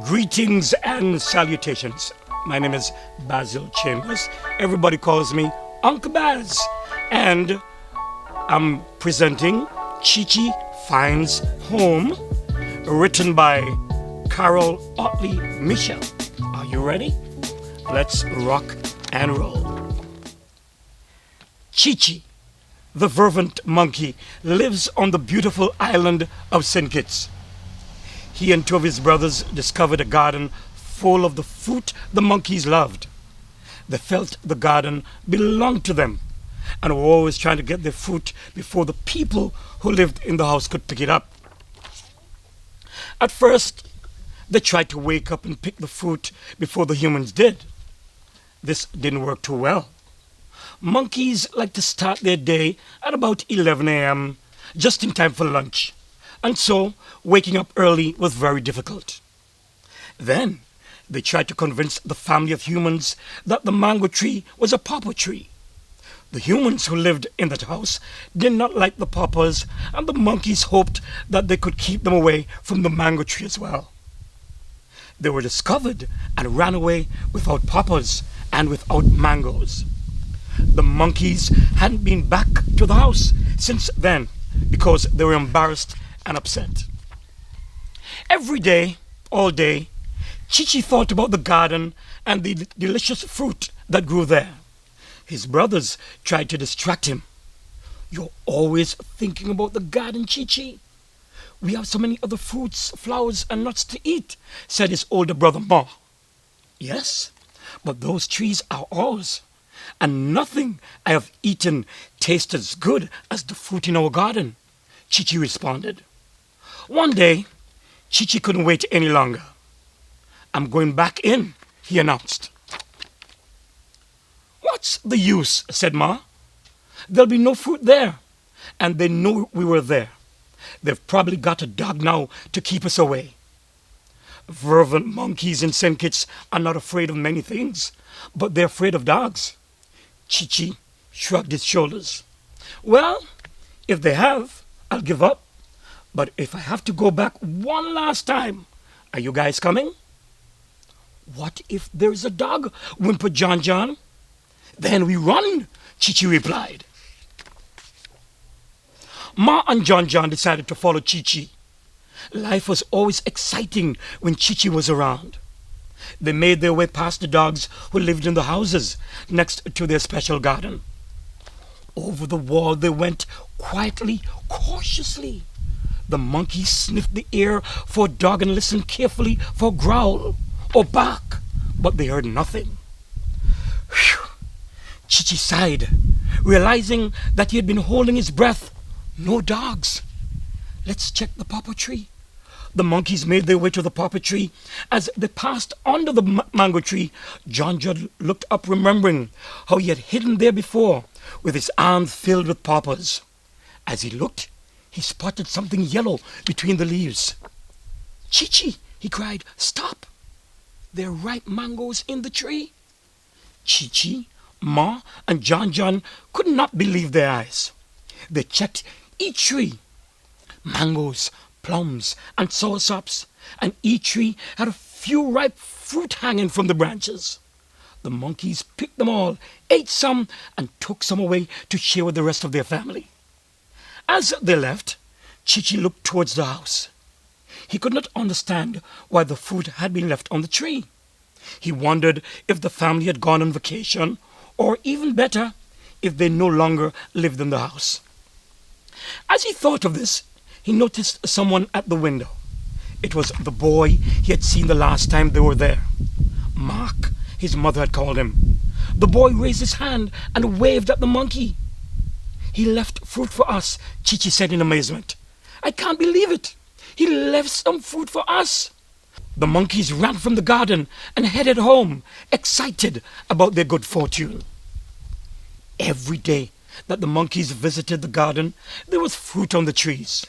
Greetings and salutations. My name is Basil Chambers. Everybody calls me Uncle Baz. And I'm presenting Chee Finds Home, written by Carol Otley Michel. Are you ready? Let's rock and roll. Chee, the fervent monkey, lives on the beautiful island of St. Kitts. He and two of his brothers discovered a garden full of the fruit the monkeys loved. They felt the garden belonged to them and were always trying to get their fruit before the people who lived in the house could pick it up. At first, they tried to wake up and pick the fruit before the humans did. This didn't work too well. Monkeys like to start their day at about 11 a.m., just in time for lunch, and so waking up early was very difficult. Then they tried to convince the family of humans that the mango tree was a pawpaw tree. The humans who lived in that house did not like the pawpaws, and the monkeys hoped that they could keep them away from the mango tree as well. They were discovered and ran away without pawpaws and without mangoes. The monkeys hadn't been back to the house since then because they were embarrassed and upset. Every day, all day, Chee thought about the garden and the delicious fruit that grew there. His brothers tried to distract him. "You're always thinking about the garden, Chee. We have so many other fruits, flowers, and nuts to eat," said his older brother Ma. "Yes, but those trees are ours, and nothing I have eaten tastes as good as the fruit in our garden," Chee responded. One day, Chee couldn't wait any longer. "I'm going back in," he announced. "What's the use?" said Ma. "There'll be no fruit there, and they know we were there. They've probably got a dog now to keep us away." Fervent monkeys in St. Kitts are not afraid of many things, but they're afraid of dogs. Chee shrugged his shoulders. "Well, if they have, I'll give up. But if I have to go back one last time, are you guys coming?" "What if there's a dog?" whimpered John. "Then we run," Chee replied. Ma and John decided to follow Chee. Life was always exciting when Chee was around. They made their way past the dogs who lived in the houses next to their special garden. Over the wall they went quietly, cautiously. The monkeys sniffed the air for a dog and listened carefully for a growl or bark, but they heard nothing. Phew! Chee sighed, realizing that he had been holding his breath. No dogs. "Let's check the pawpaw tree." The monkeys made their way to the pawpaw tree. As they passed under the mango tree, John looked up, remembering how he had hidden there before with his arms filled with pawpaws. As he looked, he spotted something yellow between the leaves. "Chee," he cried, "stop! There are ripe mangoes in the tree." Chee, Ma, and John could not believe their eyes. They checked each tree. Mangoes, plums, and soursops, and each tree had a few ripe fruit hanging from the branches. The monkeys picked them all, ate some, and took some away to share with the rest of their family. As they left, Chee looked towards the house. He could not understand why the fruit had been left on the tree. He wondered if the family had gone on vacation, or even better, if they no longer lived in the house. As he thought of this, he noticed someone at the window. It was the boy he had seen the last time they were there. Mark, his mother had called him. The boy raised his hand and waved at the monkey. "He left fruit for us," Chee said in amazement. "I can't believe it. He left some fruit for us." The monkeys ran from the garden and headed home, excited about their good fortune. Every day that the monkeys visited the garden, there was fruit on the trees.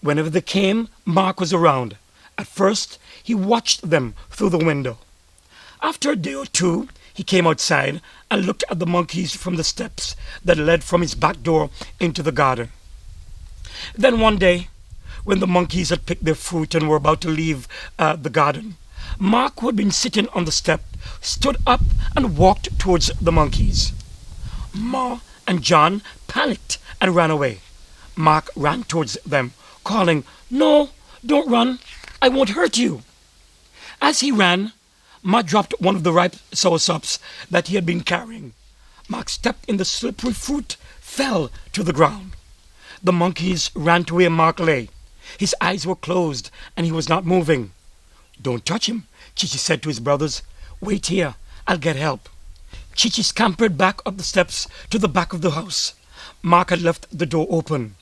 Whenever they came, Mark was around. At first, he watched them through the window. After a day or two, he came outside and looked at the monkeys from the steps that led from his back door into the garden. Then one day, When the monkeys had picked their fruit and were about to leave the garden, Mark, who had been sitting on the step, stood up and walked towards the monkeys. Ma and John panicked and ran away. Mark ran towards them, calling, "No, don't run. I won't hurt you." As he ran, Ma dropped one of the ripe sourshops that he had been carrying. Mark stepped in the slippery fruit, fell to the ground. The monkeys ran to where Mark lay. His eyes were closed and he was not moving. "Don't touch him," Chee said to his brothers. "Wait here. I'll get help." Chee scampered back up the steps to the back of the house. Mark had left the door open.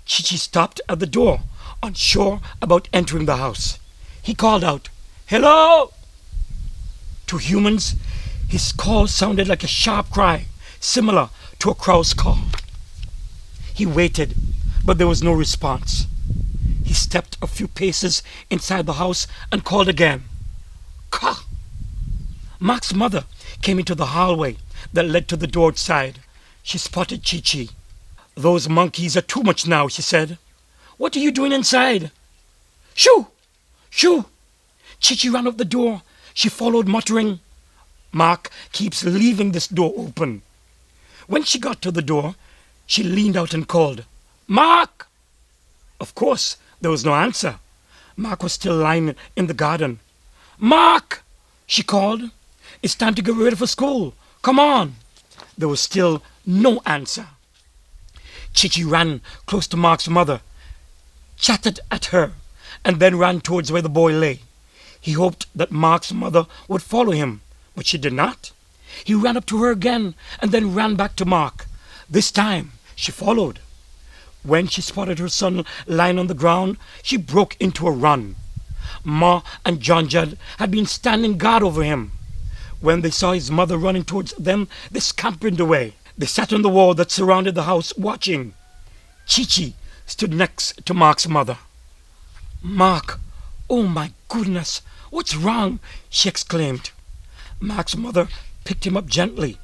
Chee stopped at the door, unsure about entering the house. He called out, "Hello!" To humans, his call sounded like a sharp cry, similar to a crow's call. He waited, but there was no response. He stepped a few paces inside the house and called again. "Caw!" Mark's mother came into the hallway that led to the door outside. She spotted Chee. "Those monkeys are too much now," she said. "What are you doing inside?" "Shoo! Shoo!" Chee ran up the door. She followed, muttering, "Mark keeps leaving this door open." When she got to the door, she leaned out and called, "Mark!" Of course, there was no answer. Mark was still lying in the garden. "Mark!" she called. "It's time to get ready for school. Come on." There was still no answer. Chee ran close to Mark's mother, chattered at her, and then ran towards where the boy lay. He hoped that Mark's mother would follow him, but she did not. He ran up to her again and then ran back to Mark. This time she followed. When she spotted her son lying on the ground, she broke into a run. Ma and John Judd had been standing guard over him. When they saw his mother running towards them, they scampered away. They sat on the wall that surrounded the house, watching. Chee stood next to Mark's mother. "Mark, oh my goodness, what's wrong?" she exclaimed. Mark's mother picked him up gently.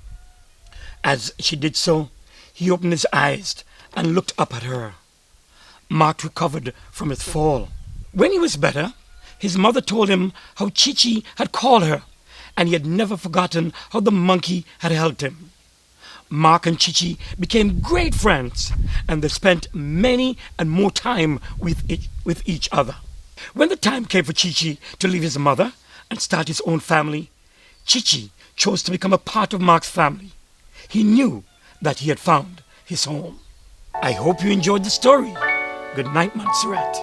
As she did so, he opened his eyes and looked up at her. Mark recovered from his fall. When he was better, his mother told him how Chee had called her, and he had never forgotten how the monkey had helped him. Mark and Chee became great friends, and they spent many and more time with each other. When the time came for Chee to leave his mother and start his own family, Chee chose to become a part of Mark's family. He knew that he had found his home. I hope you enjoyed the story. Good night, Montserrat.